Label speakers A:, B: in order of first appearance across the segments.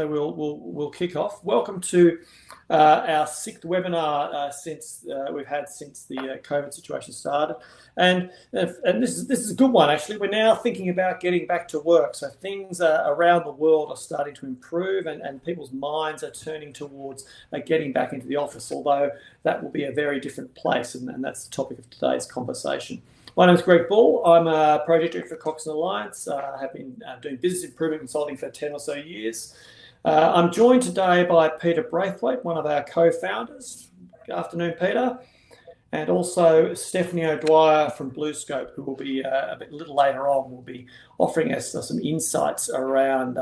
A: We'll kick off. Welcome to our sixth webinar since the COVID situation started, and this is a good one actually. We're now thinking about getting back to work, so things around the world are starting to improve, and people's minds are turning towards getting back into the office. Although that will be a very different place, and that's the topic of today's conversation. My name is Greg Ball. I'm a project director for Cox & Alliance. I have been doing business improvement consulting for 10 or so years. I'm joined today by Peter Braithwaite, one of our co-founders. Good afternoon, Peter. And also Stephanie O'Dwyer from Bluescope, who will be a little later on, will be offering us some insights around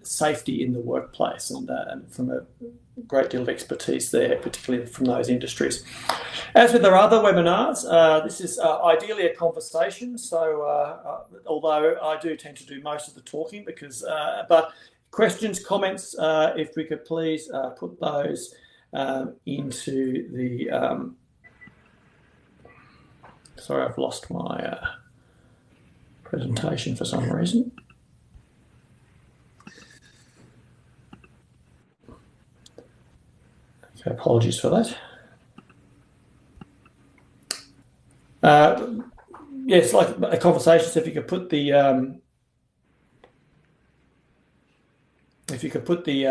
A: safety in the workplace, and from a great deal of expertise there, particularly from those industries. As with our other webinars, this is ideally a conversation. So although I do tend to do most of the talking, but questions, comments, if we could please put those into the... Sorry, I've lost my presentation for some reason. Okay, apologies for that. Yes, like a conversation, so if you could put the...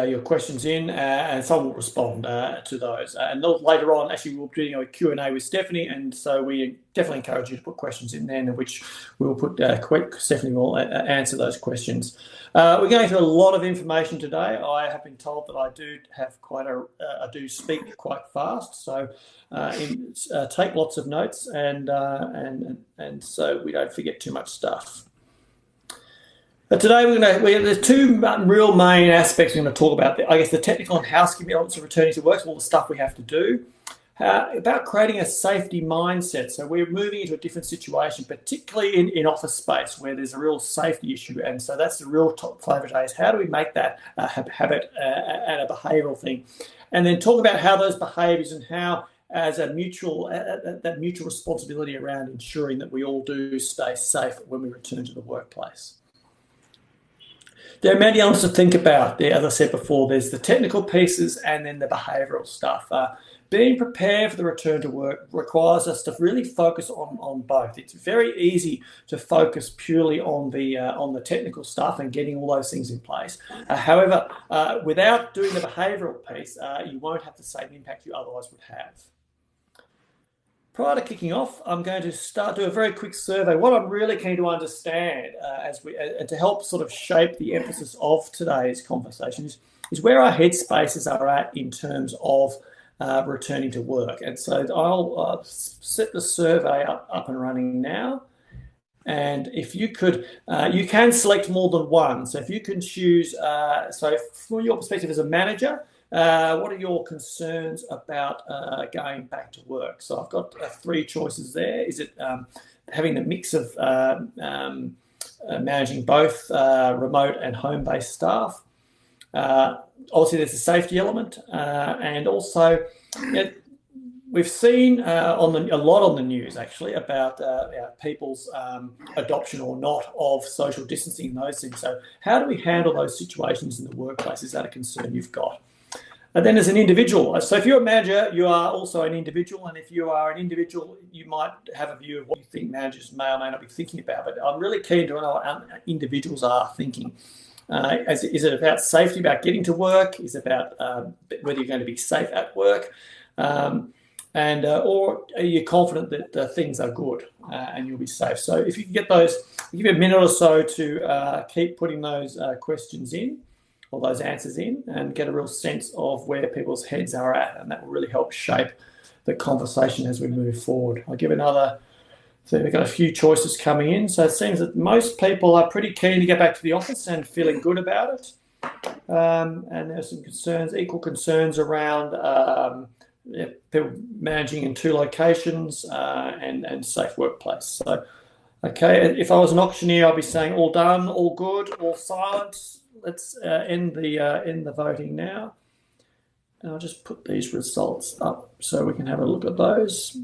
A: your questions in, and someone will respond to those. And later on, actually, we'll be doing a Q&A with Stephanie, and so we definitely encourage you to put questions in there, in which we will put Stephanie will answer those questions. We're going through a lot of information today. I have been told that I do speak quite fast, so take lots of notes, and so we don't forget too much stuff. Today there's two real main aspects we're going to talk about. I guess the technical and housekeeping elements of returning to work, so all the stuff we have to do. About creating a safety mindset. So we're moving into a different situation, particularly in office space where there's a real safety issue. And so that's the real top flavour today, is how do we make that a habit and a behavioural thing? And then talk about how those behaviours and how as that mutual responsibility around ensuring that we all do stay safe when we return to the workplace. There are many elements to think about there. As I said before, there's the technical pieces and then the behavioural stuff. Being prepared for the return to work requires us to really focus on both. It's very easy to focus purely on the technical stuff and getting all those things in place. However, without doing the behavioural piece, you won't have the same impact you otherwise would have. Prior to kicking off, I'm going to do a very quick survey. What I'm really keen to understand and to help sort of shape the emphasis of today's conversation is where our headspaces are at in terms of returning to work. And so I'll set the survey up and running now. And if you could, you can select more than one. So if you can choose, so from your perspective as a manager, what are your concerns about going back to work? So I've got three choices there. Is it having the mix of managing both remote and home-based staff? Obviously, there's a safety element, and also we've seen a lot on the news actually about people's adoption or not of social distancing and those things. So how do we handle those situations in the workplace? Is that a concern you've got? And then as an individual, so if you're a manager, you are also an individual. And if you are an individual, you might have a view of what you think managers may or may not be thinking about. But I'm really keen to know how individuals are thinking. Is it about safety, about getting to work? Is it about whether you're going to be safe at work? Or are you confident that things are good and you'll be safe? So if you can get those, I'll give you a minute or so to keep putting those questions in, or those answers in, and get a real sense of where people's heads are at, and that will really help shape the conversation as we move forward. I'll give another, so we've got a few choices coming in. So it seems that most people are pretty keen to get back to the office and feeling good about it. And there's some concerns, equal concerns around people managing in two locations and safe workplace. So, okay, if I was an auctioneer, I'd be saying all done, all good, all silent. Let's end the voting now. And I'll just put these results up so we can have a look at those.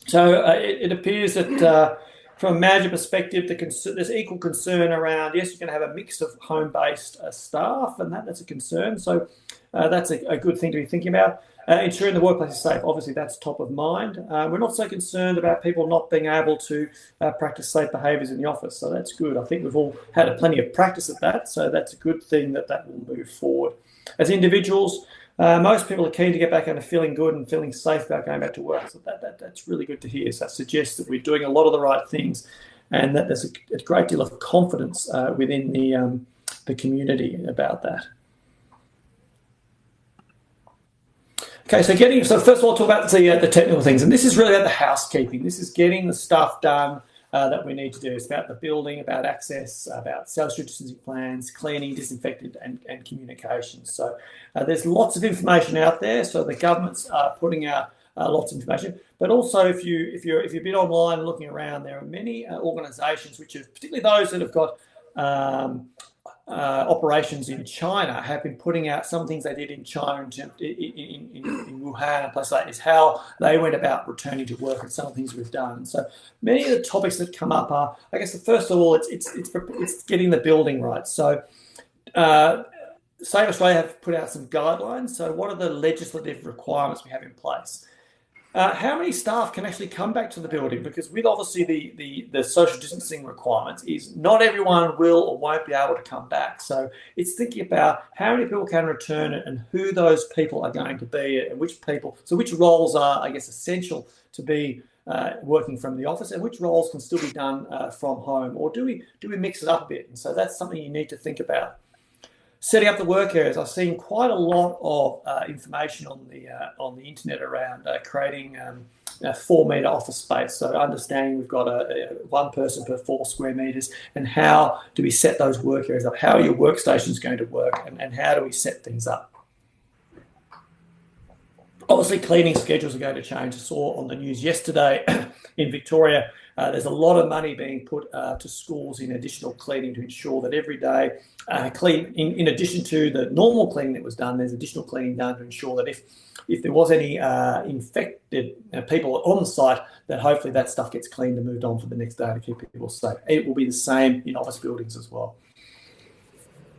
A: So it appears that From a manager perspective, there's equal concern around, yes, you're going to have a mix of home-based staff, and that's a concern. So that's a good thing to be thinking about. Ensuring the workplace is safe, obviously that's top of mind. We're not so concerned about people not being able to practice safe behaviours in the office, so that's good. I think we've all had plenty of practice at that, so that's a good thing that will move forward. As individuals, most people are keen to get back into feeling good and feeling safe about going back to work. So that's really good to hear. So that suggests that we're doing a lot of the right things, and that there's a great deal of confidence within the community about that. Okay, so first of all, talk about the technical things, and this is really about the housekeeping. This is getting the stuff done that we need to do. It's about the building, about access, about social distancing plans, cleaning, disinfecting, and communications. So there's lots of information out there. So the governments are putting out lots of information. But also, if you've been online and looking around, there are many organisations, which are particularly those that have got operations in China, have been putting out some things they did in China in Wuhan and places like this, how they went about returning to work, and some of the things we've done. And so many of the topics that come up are, I guess, first of all, it's getting the building right. So Save Australia have put out some guidelines. So what are the legislative requirements we have in place? How many staff can actually come back to the building? Because with obviously the social distancing requirements, is not everyone will or won't be able to come back. So it's thinking about how many people can return and who those people are going to be, and which roles are, I guess, essential to be working from the office, and which roles can still be done from home, or do we mix it up a bit? And so that's something you need to think about. Setting up the work areas. I've seen quite a lot of information on the internet around creating a 4 metre office space. So understanding we've got one person per 4 square metres, and how do we set those work areas up? How are your workstations going to work, and how do we set things up? Obviously, cleaning schedules are going to change. I saw on the news yesterday in Victoria, there's a lot of money being put to schools in additional cleaning to ensure that every day, in addition to the normal cleaning that was done, there's additional cleaning done to ensure that if there was any infected people on the site, that hopefully that stuff gets cleaned and moved on for the next day to keep people safe. It will be the same in office buildings as well.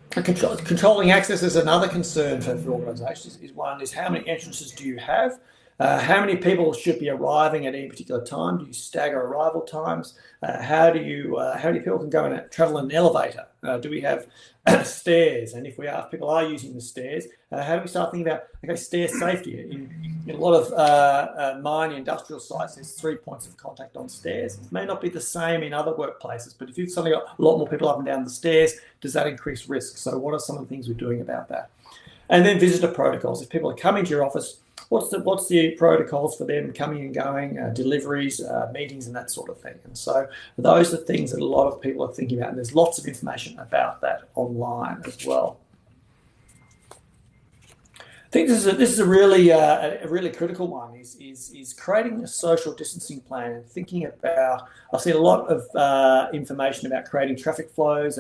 A: Controlling access is another concern for organisations. Is how many entrances do you have? How many people should be arriving at any particular time? Do you stagger arrival times? How many people can go and travel in an elevator? Do we have stairs? And if people are using the stairs, how do we start thinking about stair safety? In a lot of mining industrial sites, there's 3 points of contact on stairs. It may not be the same in other workplaces, but if you've suddenly got a lot more people up and down the stairs, does that increase risk? So what are some of the things we're doing about that? And then visitor protocols. If people are coming to your office, what's the protocols for them coming and going, deliveries, meetings, and that sort of thing. And so those are things that a lot of people are thinking about, and there's lots of information about that online as well. I think this is a really critical one. Is creating a social distancing plan and thinking about. I've seen a lot of information about creating traffic flows,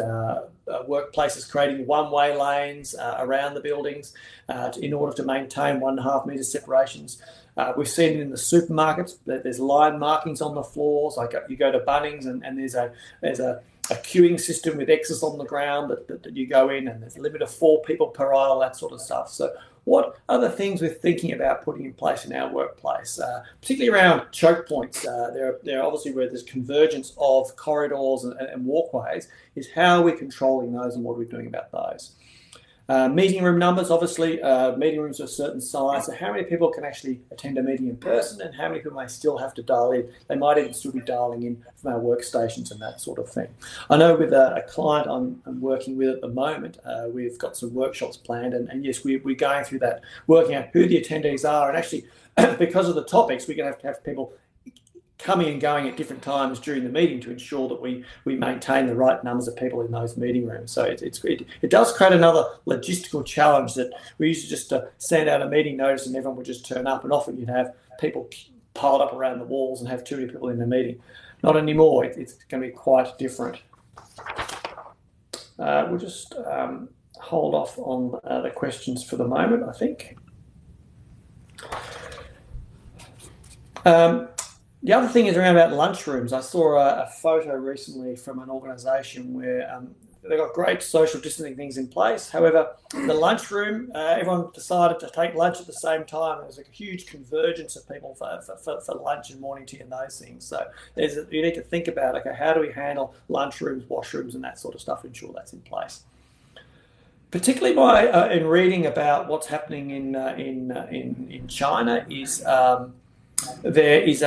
A: workplaces creating one-way lanes around the buildings in order to maintain 1.5 metre separations. We've seen it in the supermarkets that there's line markings on the floors. Like you go to Bunnings and there's a queuing system with X's on the ground that you go in, and there's a limit of 4 people per aisle, that sort of stuff. So what other things we're thinking about putting in place in our workplace, particularly around choke points? There are obviously where there's convergence of corridors and walkways, is how are we controlling those and what are we doing about those? Meeting room numbers, obviously, meeting rooms of a certain size. So how many people can actually attend a meeting in person, and how many people may still have to dial in? They might even still be dialing in from our workstations and that sort of thing. I know with a client I'm working with at the moment, we've got some workshops planned, and yes, we're going through that, working out who the attendees are, and actually, because of the topics, we're going to have people coming and going at different times during the meeting to ensure that we maintain the right numbers of people in those meeting rooms. So it does create another logistical challenge that we used to just send out a meeting notice and everyone would just turn up, and often you'd have people piled up around the walls and have too many people in the meeting. Not anymore. It's going to be quite different. We'll just hold off on the questions for the moment, I think. The other thing is around about lunchrooms. I saw a photo recently from an organisation where they've got great social distancing things in place. However, the lunchroom, everyone decided to take lunch at the same time. There was a huge convergence of people for lunch and morning tea and those things. So you need to think about, okay, how do we handle lunchrooms, washrooms, and that sort of stuff, ensure that's in place. Particularly in reading about what's happening in China is there is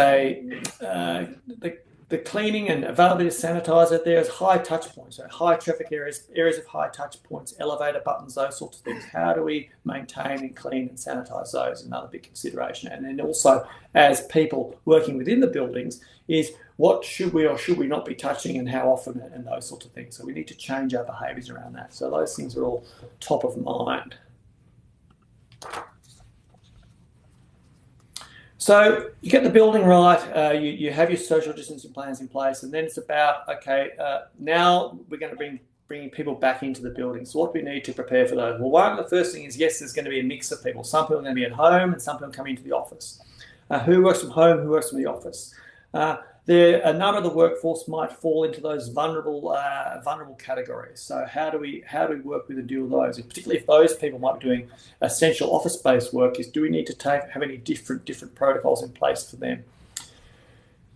A: the cleaning and availability of sanitizer. There's high touch points, so high traffic areas of high touch points, elevator buttons, those sorts of things. How do we maintain and clean and sanitize those? Another big consideration. And then also, as people working within the buildings, is what should we or should we not be touching and how often and those sorts of things. So we need to change our behaviours around that. So those things are all top of mind. So you get the building right, you have your social distancing plans in place, and then it's about, okay, now we're going to bringing people back into the building. So what do we need to prepare for those? Well, the first thing is, yes, there's going to be a mix of people. Some people are going to be at home and some people coming into the office. Who works from home, who works from the office? A number of the workforce might fall into those vulnerable categories. So how do we work with and deal with those? And particularly if those people might be doing essential office-based work, do we need to have any different protocols in place for them?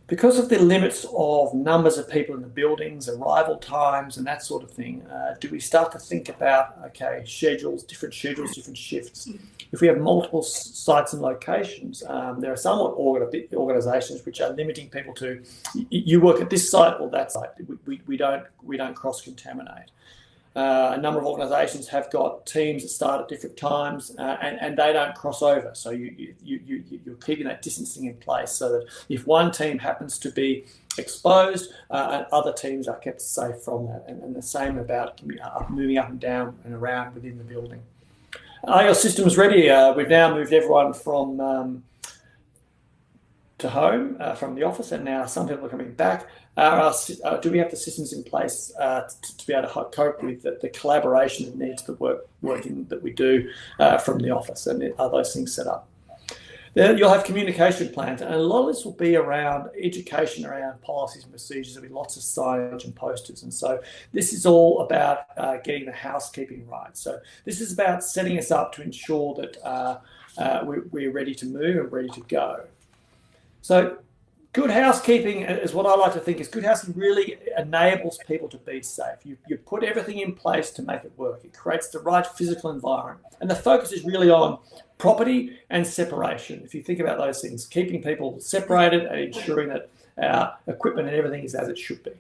A: Because of the limits of numbers of people in the buildings, arrival times, and that sort of thing, do we start to think about, okay, different shifts? If we have multiple sites and locations, there are somewhat organisations which are limiting people to, you work at this site or that site. We don't cross-contaminate. A number of organisations have got teams that start at different times and they don't cross over. So you're keeping that distancing in place so that if one team happens to be exposed, other teams are kept safe from that. And the same about moving up and down and around within the building. Are your systems ready? We've now moved everyone from to home from the office, and now some people are coming back. Do we have the systems in place to be able to cope with the collaboration that needs the working that we do from the office, and are those things set up? You'll have communication plans, and a lot of this will be around education, around policies and procedures. There'll be lots of signage and posters, and so this is all about getting the housekeeping right. So this is about setting us up to ensure that we're ready to move and ready to go. So good housekeeping is what I like to think is good housekeeping really enables people to be safe. You put everything in place to make it work. It creates the right physical environment. And the focus is really on property and separation. If you think about those things, keeping people separated and ensuring that our equipment and everything is as it should be.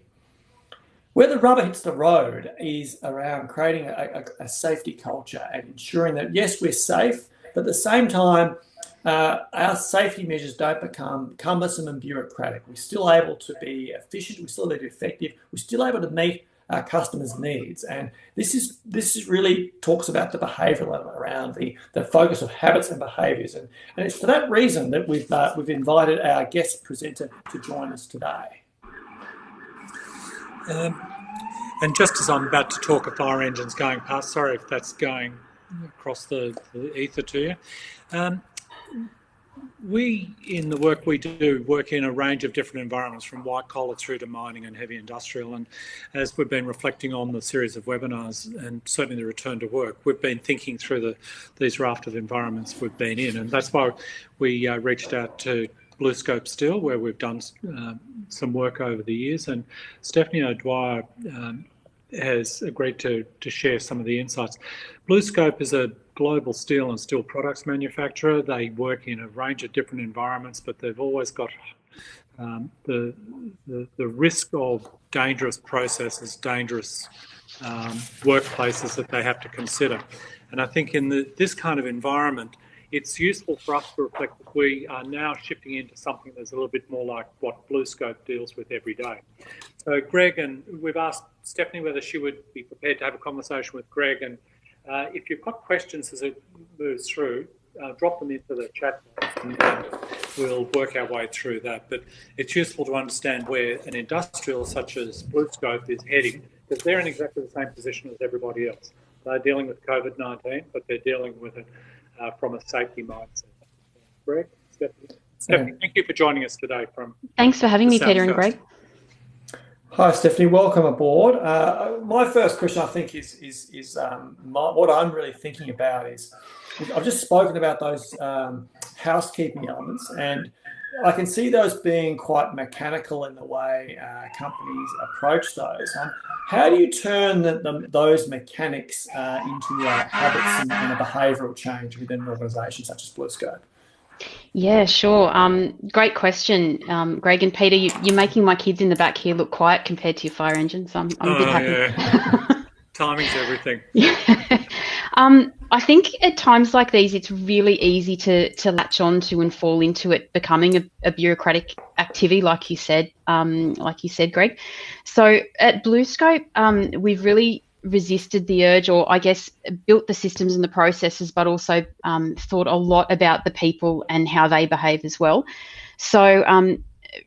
A: Where the rubber hits the road is around creating a safety culture and ensuring that, yes, we're safe, but at the same time, our safety measures don't become cumbersome and bureaucratic. We're still able to be efficient. We're still able to be effective. We're still able to meet our customers' needs. And this is really talks about the behavioural element around the focus of habits and behaviours. And it's for that reason that we've invited our guest presenter to join us today.
B: And just as I'm about to talk, a fire engine's going past. Sorry if that's going across the ether to you. We, in the work we do, work in a range of different environments, from white collar through to mining and heavy industrial. And as we've been reflecting on the series of webinars and certainly the return to work, we've been thinking through these raft of environments we've been in. And that's why we reached out to Bluescope Steel, where we've done some work over the years. And Stephanie O'Dwyer has agreed to share some of the insights. Bluescope is a global steel and steel products manufacturer. They work in a range of different environments, but they've always got the risk of dangerous processes, dangerous workplaces that they have to consider. And I think in this kind of environment, it's useful for us to reflect that we are now shifting into something that's a little bit more like what Bluescope deals with every day. So Greg, and we've asked Stephanie whether she would be prepared to have a conversation with Greg, and if you've got questions as it moves through, drop them into the chat box and we'll work our way through that. But it's useful to understand where an industrial such as Bluescope is heading, because they're in exactly the same position as everybody else. They're dealing with COVID-19, but they're dealing with it from a safety mindset. Greg, Stephanie? Stephanie, thank you for joining us today.
C: Thanks for having me, Peter and Greg.
A: Hi, Stephanie. Welcome aboard. My first question, I think, is what I'm really thinking about is I've just spoken about those housekeeping elements, and I can see those being quite mechanical in the way companies approach those. How do you turn those mechanics into habits and a behavioural change within an organisation such as Bluescope?
C: Yeah, sure. Great question, Greg and Peter. You're making my kids in the back here look quiet compared to your fire engine, so I'm a bit happy.
B: Yeah. Timing's everything.
C: I think at times like these, it's really easy to latch on to and fall into it becoming a bureaucratic activity, like you said, Greg. So at Bluescope, we've really resisted the urge, or I guess built the systems and the processes, but also thought a lot about the people and how they behave as well. So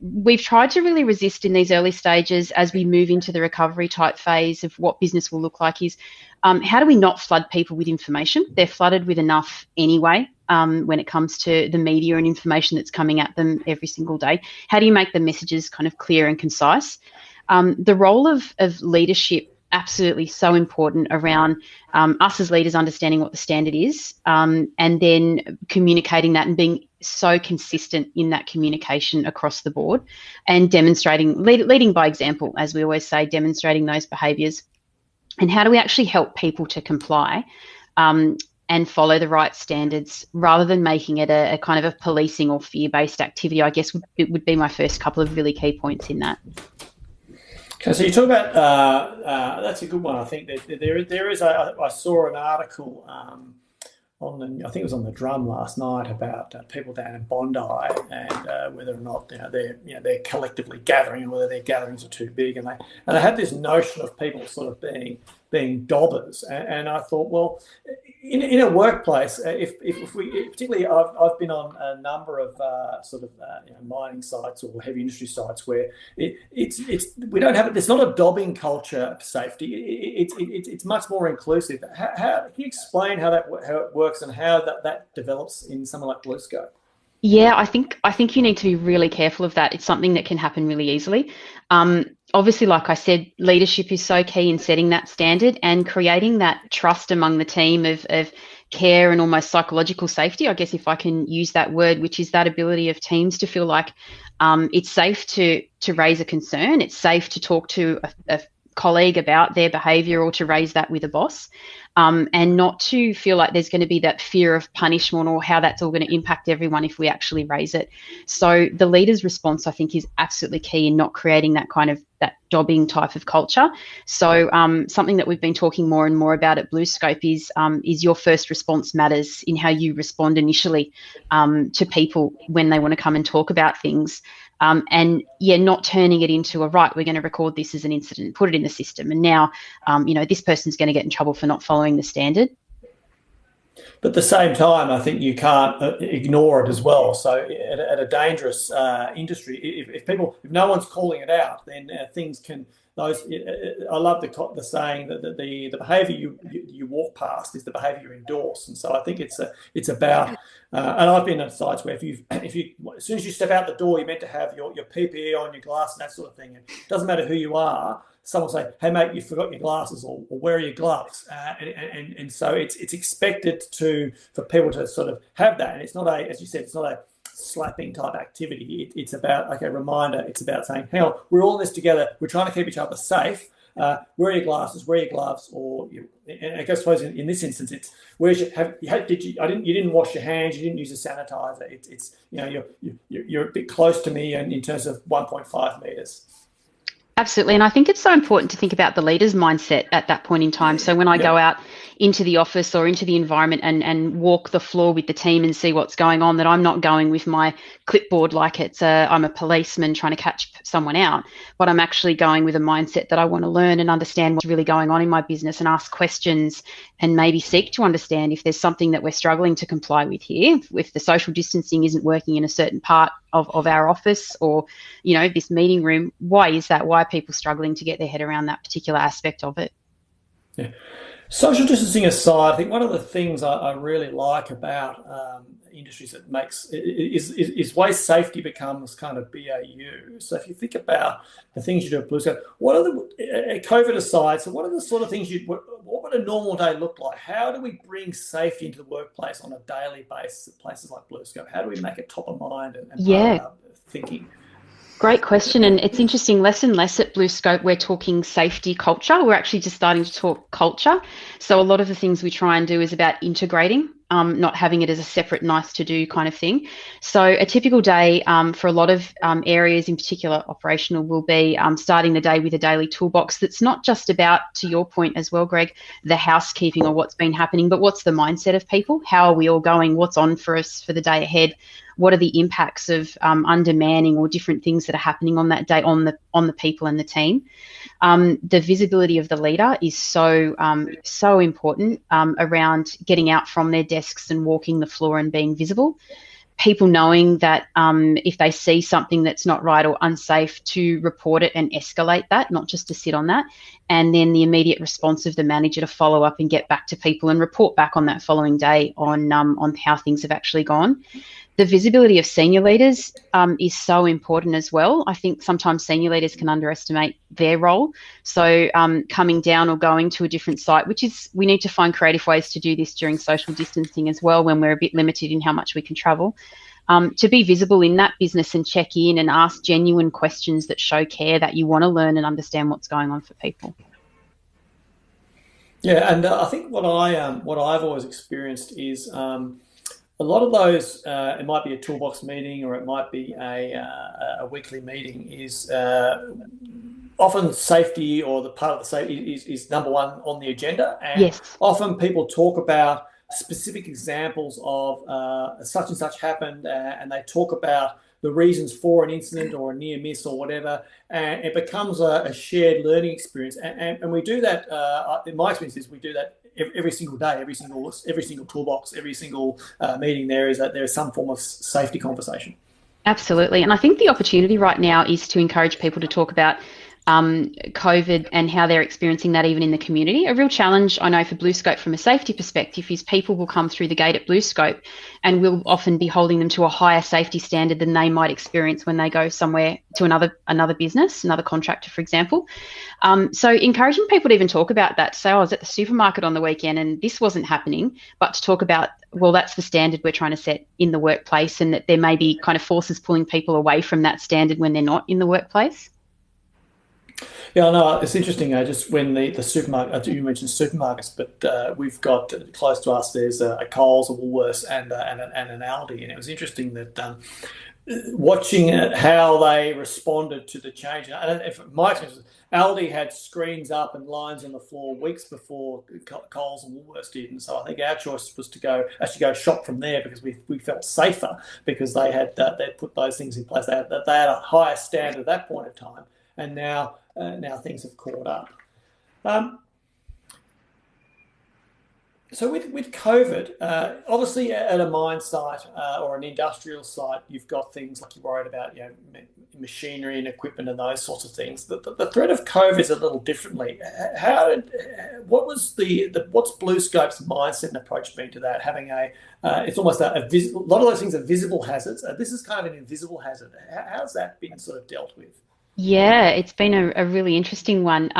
C: we've tried to really resist in these early stages as we move into the recovery type phase of what business will look like is how do we not flood people with information? They're flooded with enough anyway when it comes to the media and information that's coming at them every single day. How do you make the messages kind of clear and concise? The role of leadership, absolutely so important around us as leaders understanding what the standard is and then communicating that and being so consistent in that communication across the board and demonstrating, leading by example, as we always say, demonstrating those behaviours. And how do we actually help people to comply and follow the right standards rather than making it a kind of a policing or fear-based activity, I guess it would be my first couple of really key points in that.
A: Okay, so you talk about that's a good one. I think there is I saw an article I think it was on the Drum last night about people down in Bondi and whether or not they're collectively gathering and whether their gatherings are too big, and they had this notion of people sort of being dobbers, and I thought, well, in a workplace, if we particularly, I've been on a number of mining sites or heavy industry sites where we don't have it. There's not a dobbing culture of safety. It's much more inclusive. How can you explain how it works and how that develops in somewhere like Bluescope?
C: Yeah, I think you need to be really careful of that. It's something that can happen really easily. Obviously, like I said, leadership is so key in setting that standard and creating that trust among the team of care and almost psychological safety, I guess, if I can use that word, which is that ability of teams to feel like it's safe to raise a concern. It's safe to talk to a colleague about their behaviour or to raise that with a boss, and not to feel like there's going to be that fear of punishment or how that's all going to impact everyone if we actually raise it. So the leader's response, I think, is absolutely key in not creating that kind of that dobbing type of culture. So something that we've been talking more and more about at Bluescope is your first response matters in how you respond initially to people when they want to come and talk about things. And not turning it into we're going to record this as an incident, put it in the system, and now, this person's going to get in trouble for not following the standard.
A: But at the same time, I think you can't ignore it as well. So at a dangerous industry, if no one's calling it out, then things can. I love the saying that the behaviour you walk past is the behaviour you endorse, and so I think it's about. And I've been at sites where if you as soon as you step out the door, you're meant to have your PPE on, your glass, and that sort of thing. And it doesn't matter who you are. Someone will say, "Hey mate, you forgot your glasses," or "Where are your gloves?" And so it's expected for people to sort of have that, and it's not as you said, it's not a slapping type activity. It's about a reminder. It's about saying, "Hang on, we're all in this together. We're trying to keep each other safe. Where are your glasses? Where are your gloves?" And I guess suppose in this instance, it's you didn't wash your hands. You didn't use a sanitizer. You're a bit close to me, and in terms of 1.5 meters.
C: Absolutely. And I think it's so important to think about the leader's mindset at that point in time. So when I go out into the office or into the environment and walk the floor with the team and see what's going on, that I'm not going with my clipboard like I'm a policeman trying to catch someone out, but I'm actually going with a mindset that I want to learn and understand what's really going on in my business and ask questions and maybe seek to understand if there's something that we're struggling to comply with here, if the social distancing isn't working in a certain part of our office or, this meeting room. Why is that? Why are people struggling to get their head around that particular aspect of it?
A: Yeah. Social distancing aside, I think one of the things I really like about industries that is way safety becomes kind of BAU. So if you think about the things you do at Bluescope, what are the COVID aside? So what are the sort of things what would a normal day look like? How do we bring safety into the workplace on a daily basis at places like Bluescope? How do we make it top of mind and part of our thinking?
C: Great question. And it's interesting, less and less at Bluescope, we're talking safety culture. We're actually just starting to talk culture. So a lot of the things we try and do is about integrating, not having it as a separate nice to do kind of thing. So a typical day for a lot of areas, in particular operational, will be starting the day with a daily toolbox that's not just about, to your point as well, Greg, the housekeeping or what's been happening, but what's the mindset of people? How are we all going? What's on for us for the day ahead? What are the impacts of undermanning or different things that are happening on that day on the people and the team? The visibility of the leader is so important around getting out from their desks and walking the floor and being visible. People knowing that if they see something that's not right or unsafe, to report it and escalate that, not just to sit on that. And then the immediate response of the manager to follow up and get back to people and report back on that following day on how things have actually gone. The visibility of senior leaders is so important as well. I think sometimes senior leaders can underestimate their role. So coming down or going to a different site, we need to find creative ways to do this during social distancing as well, when we're a bit limited in how much we can travel. To be visible in that business and check in and ask genuine questions that show care, that you want to learn and understand what's going on for people.
A: Yeah, and I think what I've always experienced is a lot of those. It might be a toolbox meeting or it might be a weekly meeting. Is often safety, or the part of the safety is number one on the agenda, and
C: yes.
A: Often people talk about specific examples of such and such happened, and they talk about the reasons for an incident or a near miss or whatever, and it becomes a shared learning experience. And we do that. In my experience, we do that every single day, every single toolbox, every single meeting. There is some form of safety conversation.
C: Absolutely, and I think the opportunity right now is to encourage people to talk about COVID and how they're experiencing that even in the community. A real challenge, I know, for Bluescope from a safety perspective is people will come through the gate at Bluescope and we'll often be holding them to a higher safety standard than they might experience when they go somewhere to another business, another contractor, for example. So encouraging people to even talk about that. So I was at the supermarket on the weekend and this wasn't happening, but to talk about, well, that's the standard we're trying to set in the workplace, and that there may be kind of forces pulling people away from that standard when they're not in the workplace.
A: Yeah, no, it's interesting. Just when the supermarket, you mentioned supermarkets, but we've got close to us. There's a Coles, a Woolworths, and an Aldi, and it was interesting that watching how they responded to the change. My experience, Aldi had screens up and lines on the floor weeks before Coles and Woolworths did, and so I think our choice was to go shop from there because we felt safer because they'd put those things in place. They had a higher standard at that point of time, and now things have caught up. So with COVID, obviously at a mine site or an industrial site, you've got things like you're worried about, machinery and equipment and those sorts of things. The threat of COVID is a little differently. What's Bluescope's mindset and approach been to that? Having it's almost a lot of those things are visible hazards. This is kind of an invisible hazard. How's that been sort of dealt with?
C: Yeah, it's been a really interesting one.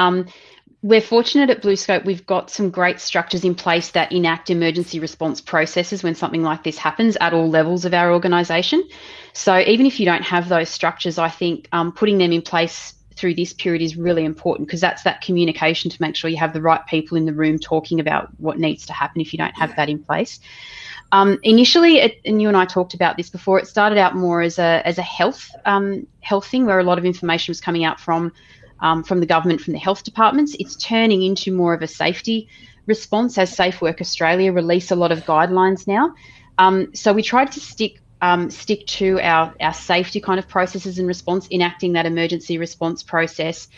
C: We're fortunate at Bluescope, we've got some great structures in place that enact emergency response processes when something like this happens at all levels of our organisation. So even if you don't have those structures, I think putting them in place through this period is really important, because that's that communication to make sure you have the right people in the room talking about what needs to happen if you don't have that in place. Initially, and you and I talked about this before, it started out more as a health thing, where a lot of information was coming out from the government, from the health departments. It's turning into more of a safety response as Safe Work Australia release a lot of guidelines now. So we tried to stick to our safety kind of processes and response, enacting that emergency response process,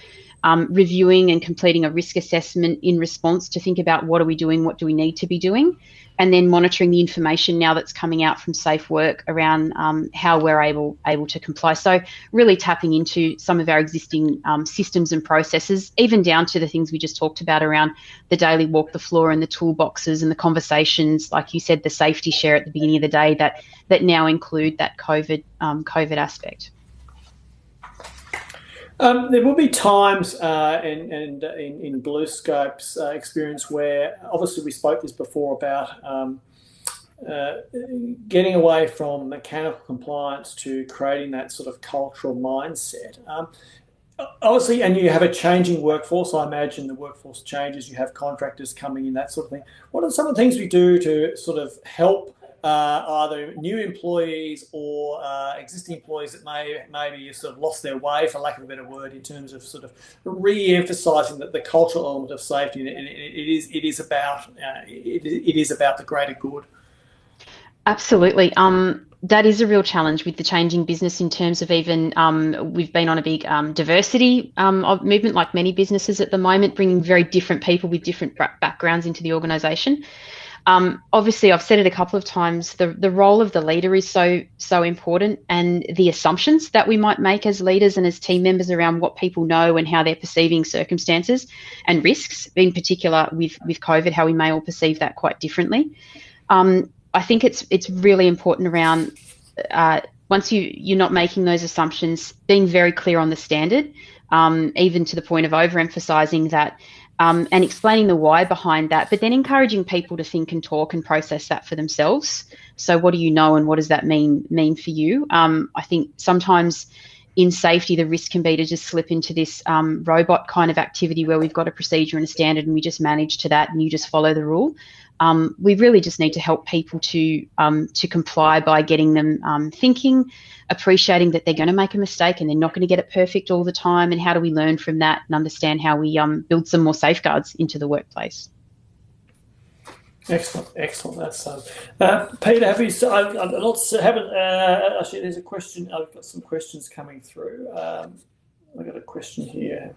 C: reviewing and completing a risk assessment in response to think about what are we doing, what do we need to be doing, and then monitoring the information now that's coming out from Safe Work around how we're able to comply. So really tapping into some of our existing systems and processes, even down to the things we just talked about around the daily walk the floor and the toolboxes and the conversations, like you said, the safety share at the beginning of the day that now include that COVID aspect.
A: There will be times in Bluescope's experience where, obviously we spoke this before about getting away from mechanical compliance to creating that sort of cultural mindset. Obviously, and you have a changing workforce. I imagine the workforce changes, you have contractors coming in, that sort of thing. What are some of the things we do to sort of help either new employees or existing employees that maybe sort of lost their way, for lack of a better word, in terms of sort of re-emphasising that the cultural element of safety, and it is about the greater good.
C: Absolutely. That is a real challenge with the changing business in terms of even we've been on a big diversity movement, like many businesses at the moment, bringing very different people with different backgrounds into the organisation. Obviously, I've said it a couple of times, the role of the leader is so important, and the assumptions that we might make as leaders and as team members around what people know and how they're perceiving circumstances and risks, in particular with COVID, how we may all perceive that quite differently. I think it's really important around once you're not making those assumptions, being very clear on the standard, even to the point of overemphasising that. And explaining the why behind that, but then encouraging people to think and talk and process that for themselves. So what do you know and what does that mean for you? I think sometimes in safety, the risk can be to just slip into this robot kind of activity where we've got a procedure and a standard and we just manage to that and you just follow the rule. We really just need to help people to comply by getting them thinking, appreciating that they're going to make a mistake and they're not going to get it perfect all the time, and how do we learn from that and understand how we build some more safeguards into the workplace.
A: Excellent. That's Peter. Have you? Actually, there's a question. I've got some questions coming through. I've got a question here.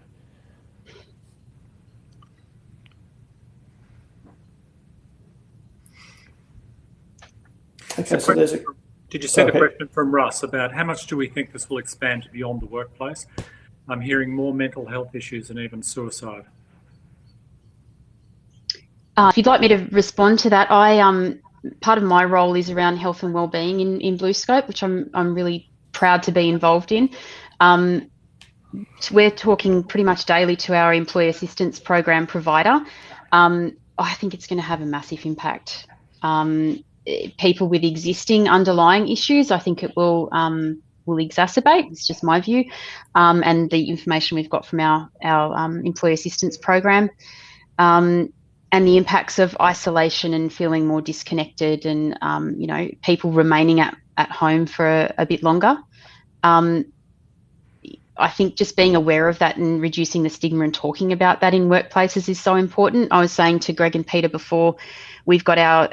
A: Okay, so there's a.
B: Did you send a question from Russ about how much do we think this will expand beyond the workplace? I'm hearing more mental health issues and even suicide.
C: If you'd like me to respond to that, part of my role is around health and wellbeing in Bluescope, which I'm really proud to be involved in. We're talking pretty much daily to our employee assistance program provider. I think it's going to have a massive impact. People with existing underlying issues, I think it will exacerbate. It's just my view, and the information we've got from our employee assistance program, and the impacts of isolation and feeling more disconnected, and people remaining at home for a bit longer. I think just being aware of that and reducing the stigma and talking about that in workplaces is so important. I was saying to Greg and Peter before, we've got our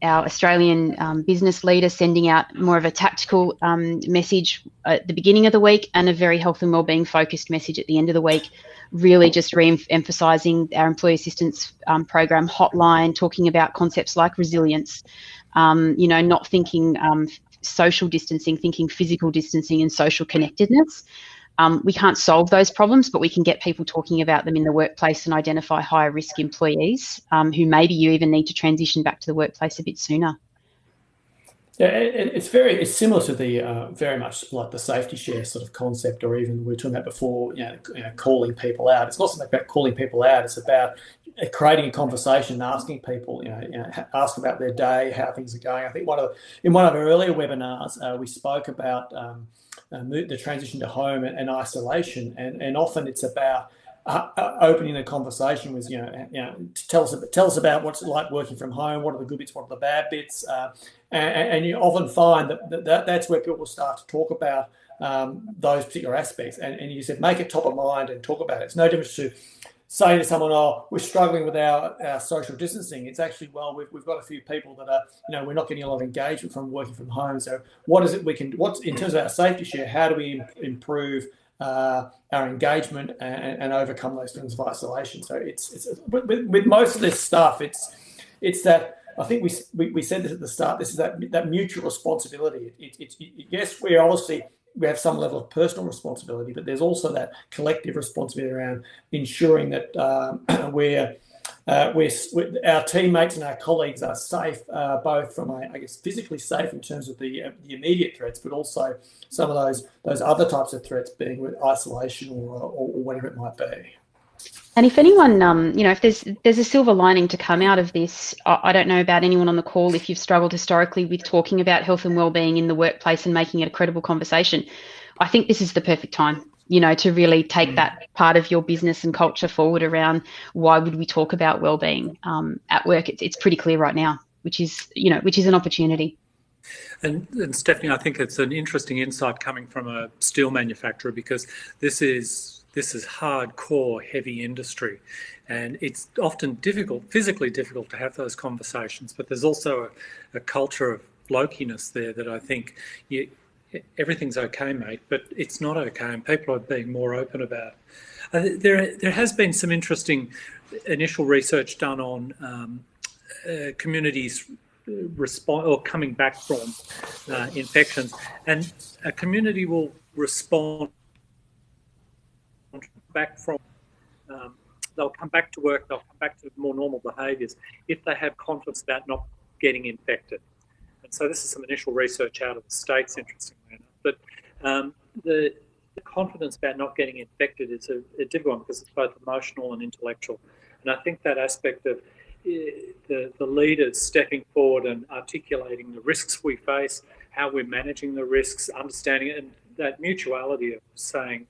C: Australian business leader sending out more of a tactical message at the beginning of the week and a very health and wellbeing focused message at the end of the week, really just re-emphasising our employee assistance program hotline, talking about concepts like resilience, not thinking social distancing, thinking physical distancing and social connectedness. We can't solve those problems, but we can get people talking about them in the workplace and identify higher risk employees who maybe you even need to transition back to the workplace a bit sooner.
A: Yeah, it's similar to the very much like the safety share sort of concept, or even we were talking about before, calling people out. It's not something about calling people out. It's about creating a conversation, asking people, ask about their day, how things are going. I think in one of our earlier webinars, we spoke about the transition to home and isolation, and often it's about opening a conversation with, tell us about what's it like working from home. What are the good bits? What are the bad bits? And you often find that's where people start to talk about those particular aspects. And you said make it top of mind and talk about it. It's no difference to say to someone, "Oh, we're struggling with our social distancing." It's actually, well, we've got a few people that are, we're not getting a lot of engagement from working from home. So what is it what's in terms of our safety share? How do we improve our engagement and overcome those feelings of isolation. So it's with most of this stuff, it's that I think we said this at the start. This is that mutual responsibility. Yes, we have some level of personal responsibility, but there's also that collective responsibility around ensuring that our teammates and our colleagues are safe, both from physically safe in terms of the immediate threats, but also some of those other types of threats, being with isolation or whatever it might be.
C: And if anyone, if there's a silver lining to come out of this, I don't know about anyone on the call if you've struggled historically with talking about health and wellbeing in the workplace and making it a credible conversation. I think this is the perfect time, to really take that part of your business and culture forward around why would we talk about wellbeing at work. It's pretty clear right now, which is an opportunity.
B: And Stephanie, I think it's an interesting insight coming from a steel manufacturer, because this is hardcore, heavy industry, and it's often physically difficult to have those conversations. But there's also a culture of blokiness there that I think everything's okay, mate, but it's not okay, and people are being more open about it. There has been some interesting initial research done on communities respond or coming back from infections, and a community will respond back from they'll come back to work, they'll come back to more normal behaviours if they have confidence about not getting infected. And so this is some initial research out of the States, interestingly enough. But the confidence about not getting infected is a difficult one, because it's both emotional and intellectual. And I think that aspect of the leaders stepping forward and articulating the risks we face, how we're managing the risks, understanding it, and that mutuality of saying,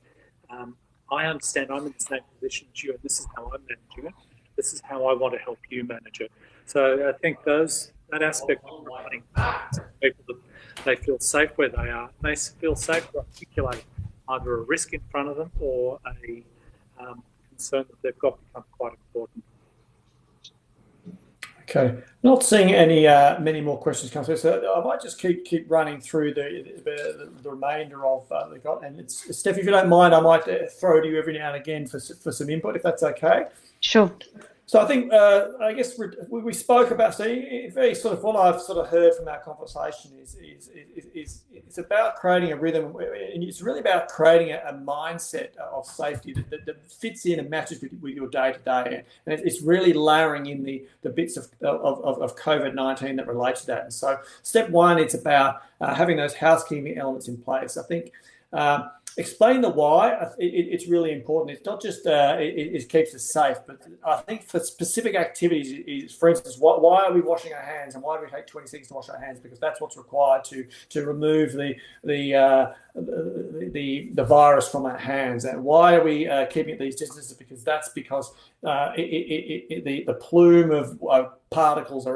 B: I understand I'm in the same position as you, and this is how I'm managing it. This is how I want to help you manage it. So I think that aspect of providing people that they feel safe where they are, they feel safe to articulate either a risk in front of them or a concern that they've got become quite important.
A: Okay, not seeing any many more questions come through, so I might just keep running through the remainder of the got. And it's Steph, if you don't mind, I might throw to you every now and again for some input, if that's okay.
C: Sure.
A: So I think I guess we spoke about, so very sort of what I've sort of heard from our conversation is it's about creating a rhythm, and it's really about creating a mindset of safety that fits in and matches with your day to day, and it's really layering in the bits of COVID-19 that relate to that. And so step one, it's about having those housekeeping elements in place. I think. Explain the why. It's really important. It's not just it keeps us safe, but I think for specific activities, for instance, why are we washing our hands, and why do we take 20 seconds to wash our hands? Because that's what's required to remove the virus from our hands. And why are we keeping at these distances? Because the plume of particles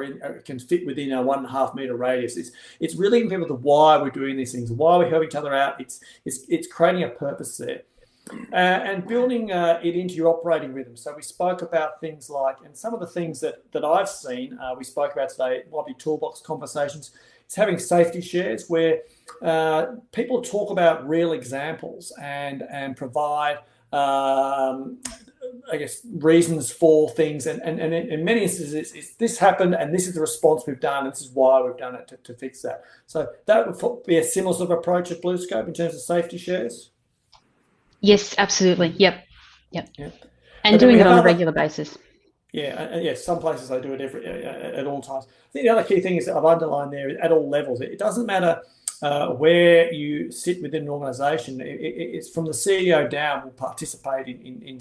A: can fit within a 1.5 metre radius. It's really important to why we're doing these things, why we help each other out. It's creating a purpose there. And building it into your operating rhythm. So we spoke about things like, and some of the things that I've seen, we spoke about today, might be Toolbox conversations. It's having safety shares where people talk about real examples and provide, I guess, reasons for things. And in many instances, it's this happened and this is the response we've done, and this is why we've done it to fix that. So that would be a similar sort of approach at Bluescope in terms of safety shares?
C: Yes, absolutely. Yep. And doing it on a regular basis.
A: Yeah, some places they do it at all times. I think the other key thing is that I've underlined there, at all levels. It doesn't matter where you sit within an organisation. It's from the CEO down. We'll participate in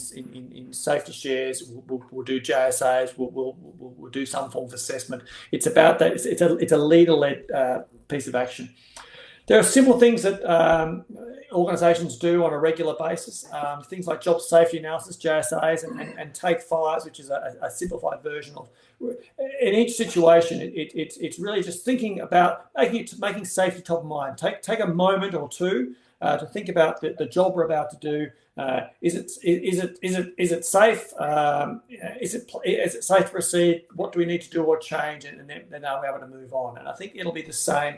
A: safety shares. We'll do JSAs. We'll do some form of assessment. It's about that. It's a leader-led piece of action. There are simple things that organisations do on a regular basis, things like job safety analysis, JSAs, and take fires, which is a simplified version of. In each situation, it's really just thinking about making safety top of mind. Take a moment or two to think about the job we're about to do. Is it safe? Is it safe to proceed? What do we need to do or change? And then they'll be able to move on. And I think it'll be the same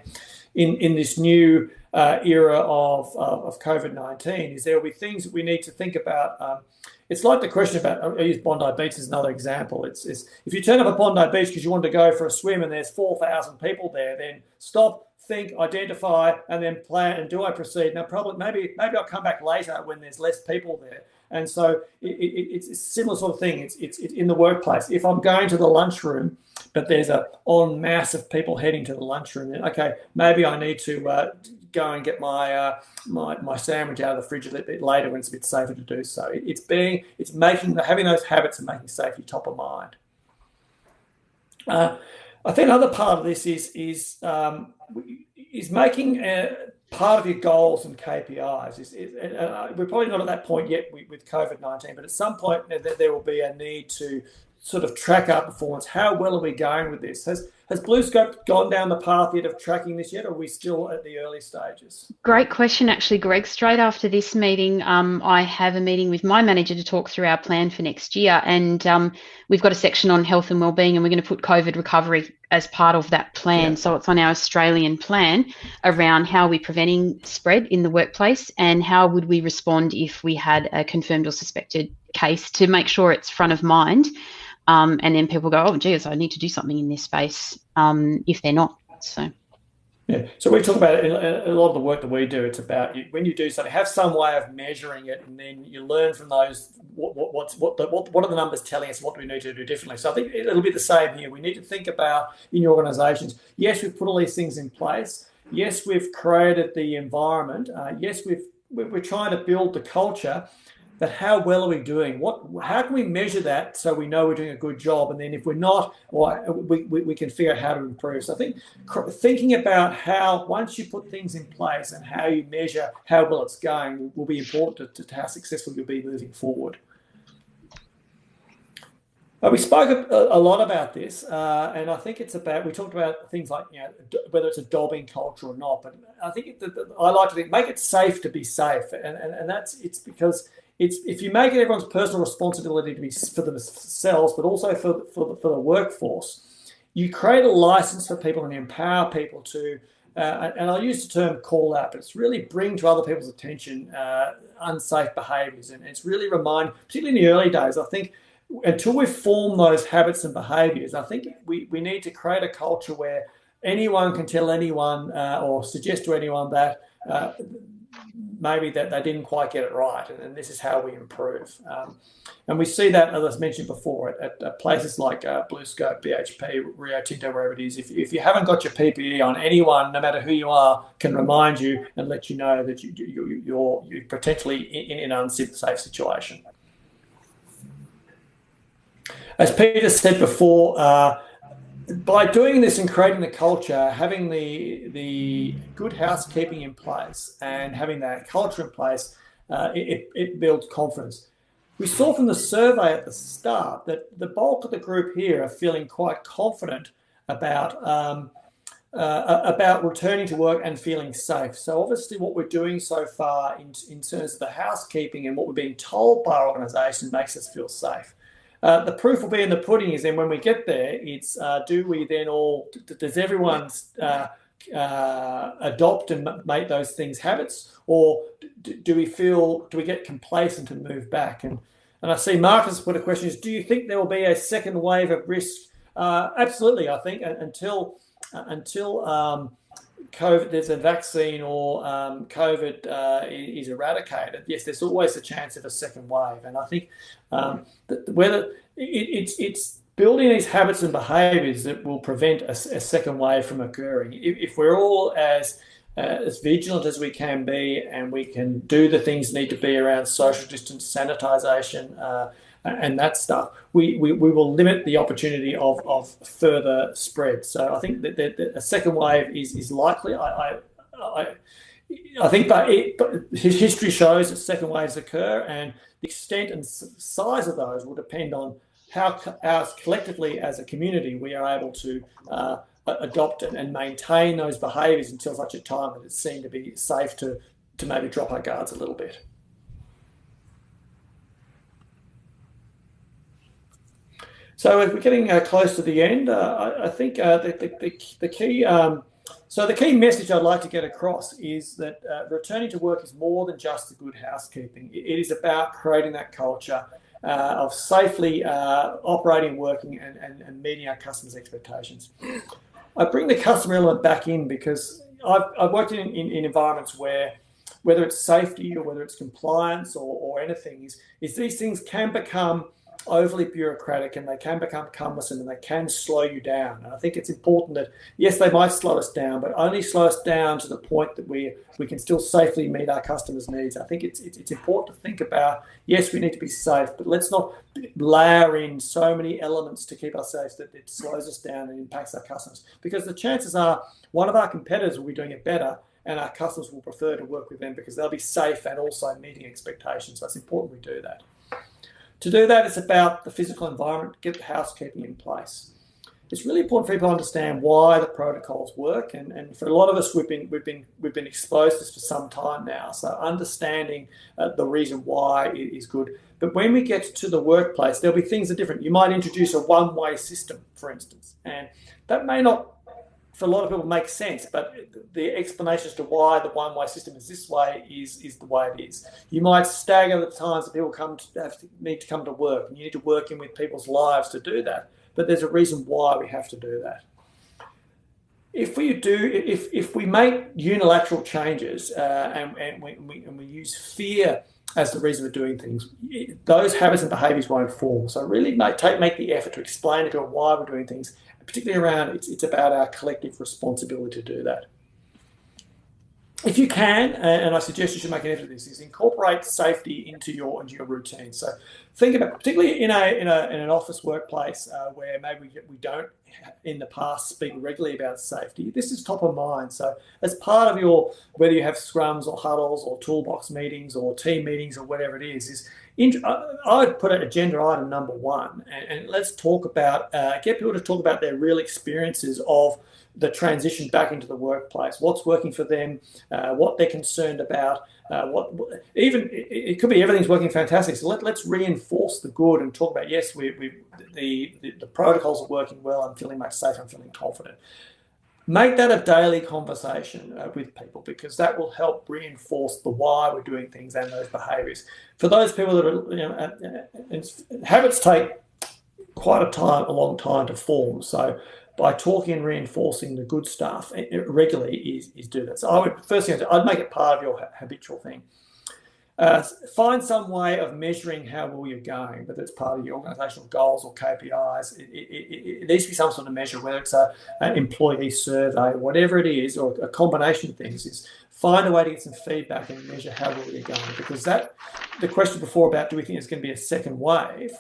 A: in this new era of COVID-19. Is there will be things that we need to think about. It's like the question about, I use Bondi Beach as another example. It's if you turn up at Bondi Beach because you want to go for a swim and there's 4,000 people there, then stop, think, identify, and then plan. And do I proceed? Now, probably maybe I'll come back later when there's less people there. And so it's a similar sort of thing. It's in the workplace. If I'm going to the lunchroom, but there's a en masse of people heading to the lunchroom, then okay, maybe I need to go and get my sandwich out of the fridge a little bit later when it's a bit safer to do so. Having those habits and making safety top of mind. I think another part of this is making part of your goals and KPIs. We're probably not at that point yet with COVID-19, but at some point there will be a need to sort of track our performance. How well are we going with this? Has Bluescope gone down the path yet of tracking this yet, or are we still at the early stages?
C: Great question, actually, Greg. Straight after this meeting, I have a meeting with my manager to talk through our plan for next year, and we've got a section on health and wellbeing, and we're going to put COVID recovery as part of that plan. Yeah. So it's on our Australian plan around how we're preventing spread in the workplace and how would we respond if we had a confirmed or suspected case, to make sure it's front of mind. And then people go, oh, geez, I need to do something in this space if they're not. So
A: we talk about it in a lot of the work that we do. It's about when you do something, have some way of measuring it, and then you learn from those. What are the numbers telling us? What do we need to do differently? So I think it'll be the same here. We need to think about in your organisations. Yes, we've put all these things in place. Yes, we've created the environment. Yes, we're trying to build the culture. But how well are we doing? How can we measure that so we know we're doing a good job? And then if we're not, we can figure out how to improve. So I think thinking about how, once you put things in place and how you measure how well it's going will be important to how successful you'll be moving forward. We spoke a lot about this, and I think we talked about things like, whether it's a dobbing culture or not, but I think I like to think, make it safe to be safe. And it's because if you make it everyone's personal responsibility to be for themselves, but also for the workforce, you create a license for people and empower people to, and I'll use the term call out, but it's really bring to other people's attention unsafe behaviours. And it's really particularly in the early days, I think, until we form those habits and behaviours, I think we need to create a culture where anyone can tell anyone or suggest to anyone that maybe that they didn't quite get it right, and this is how we improve. And we see that, as I mentioned before, at places like Bluescope, BHP, Rio Tinto, wherever it is. If you haven't got your PPE on, anyone, no matter who you are, can remind you and let you know that you're potentially in an unsafe situation. As Peter said before, by doing this and creating the culture, having the good housekeeping in place and having that culture in place, it builds confidence. We saw from the survey at the start that the bulk of the group here are feeling quite confident about returning to work and feeling safe. So obviously what we're doing so far in terms of the housekeeping and what we're being told by our organisation makes us feel safe. The proof will be in the pudding is then when we get there, it's does everyone adopt and make those things habits, or do we get complacent and move back? And I see Marcus put a question is, do you think there will be a second wave of risk? Absolutely, I think until COVID, there's a vaccine or COVID is eradicated, yes, there's always a chance of a second wave. And I think whether it's building these habits and behaviours that will prevent a second wave from occurring. If we're all as vigilant as we can be, and we can do the things need to be around social distance, sanitisation, and that stuff, we will limit the opportunity of further spread. So I think that a second wave is likely. I think, but history shows that second waves occur, and the extent and size of those will depend on how collectively as a community we are able to adopt it and maintain those behaviours until such a time that it's seen to be safe to to maybe drop our guards a little bit. So as we're getting close to the end, I think the key so the key message I'd like to get across is that returning to work is more than just the good housekeeping. It is about creating that culture of safely operating, working, and meeting our customers' expectations. I bring the customer element back in because I've worked in environments where, whether it's safety or whether it's compliance or anything, is these things can become overly bureaucratic and they can become cumbersome and they can slow you down. And I think it's important that, yes, they might slow us down, but only slow us down to the point that we can still safely meet our customers' needs. I think it's important to think about, yes, we need to be safe, but let's not layer in so many elements to keep us safe that it slows us down and impacts our customers. Because the chances are one of our competitors will be doing it better and our customers will prefer to work with them because they'll be safe and also meeting expectations. So it's important we do that. To do that, it's about the physical environment, get the housekeeping in place. It's really important for people to understand why the protocols work, and for a lot of us, we've been exposed to this for some time now. So understanding the reason why is good. But when we get to the workplace, there'll be things that are different. You might introduce a one-way system, for instance, and that may not, for a lot of people, make sense, but the explanation as to why the one-way system is this way is the way it is. You might stagger the times that people need to come to work, and you need to work in with people's lives to do that. But there's a reason why we have to do that. If we make unilateral changes and we use fear as the reason for doing things, those habits and behaviours won't form. So really make the effort to explain to people why we're doing things. Particularly around, it's about our collective responsibility to do that. If you can, and I suggest you should make an effort at this, is incorporate safety into your routine. So think about, particularly in an office workplace where maybe we don't in the past speak regularly about safety. This is top of mind. So as part of your, whether you have scrums or huddles or toolbox meetings or team meetings or whatever it is I would put it agenda item number one, and let's talk about, get people to talk about their real experiences of the transition back into the workplace, what's working for them, what they're concerned about, it could be everything's working fantastic. So let's reinforce the good and talk about, yes, the protocols are working well, I'm feeling much safer, I'm feeling confident. Make that a daily conversation with people, because that will help reinforce the why we're doing things and those behaviours. For those people that are, habits take quite a long time to form. So by talking and reinforcing the good stuff regularly is do that. So I'd make it part of your habitual thing. Find some way of measuring how well you're going, whether it's part of your organisational goals or KPIs. It needs to be some sort of measure, whether it's an employee survey, whatever it is, or a combination of things. Is find a way to get some feedback and measure how well you're going. Because the question before about do we think there's going to be a second wave?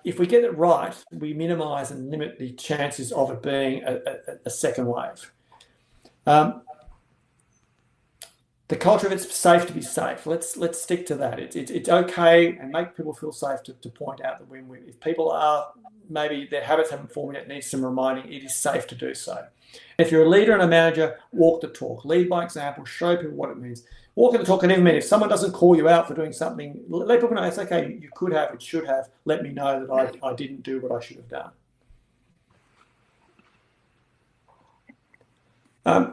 A: If we get it right, we minimise and limit the chances of it being a second wave. The culture of it's safe to be safe. Let's stick to that. It's okay, and make people feel safe to point out that if people are, maybe their habits haven't formed yet, needs some reminding, it is safe to do so. If you're a leader and a manager, walk the talk. Lead by example. Show people what it means. Walking the talk can even mean if someone doesn't call you out for doing something, let people know it's okay. You could have, it should have. Let me know that I didn't do what I should have done.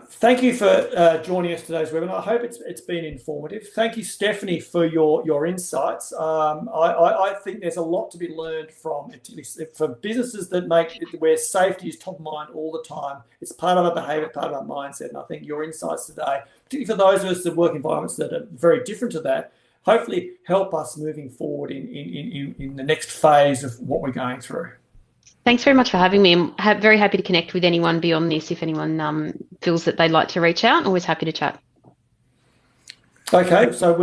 A: Thank you for joining us today's webinar. I hope it's been informative. Thank you, Stephanie, for your insights. I think there's a lot to be learned from businesses where safety is top of mind all the time. It's part of our behaviour, part of our mindset, and I think your insights today, particularly for those of us that work environments that are very different to that, hopefully help us moving forward in the next phase of what we're going through.
C: Thanks very much for having me. I'm very happy to connect with anyone beyond this. If anyone feels that they'd like to reach out, always happy to chat.
A: Okay, so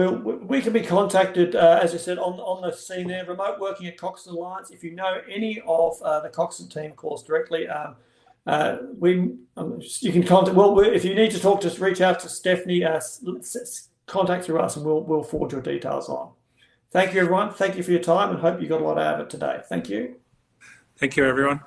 A: we can be contacted, as I said, on the scene there, remote working at Coxon Alliance. If you know any of the Coxon team, call us directly. You can contact. Well, if you need to talk to us, reach out to Stephanie. Contact through us, and we'll forward your details on. Thank you, everyone. Thank you for your time, and hope you got a lot out of it today. Thank you.
B: Thank you, everyone.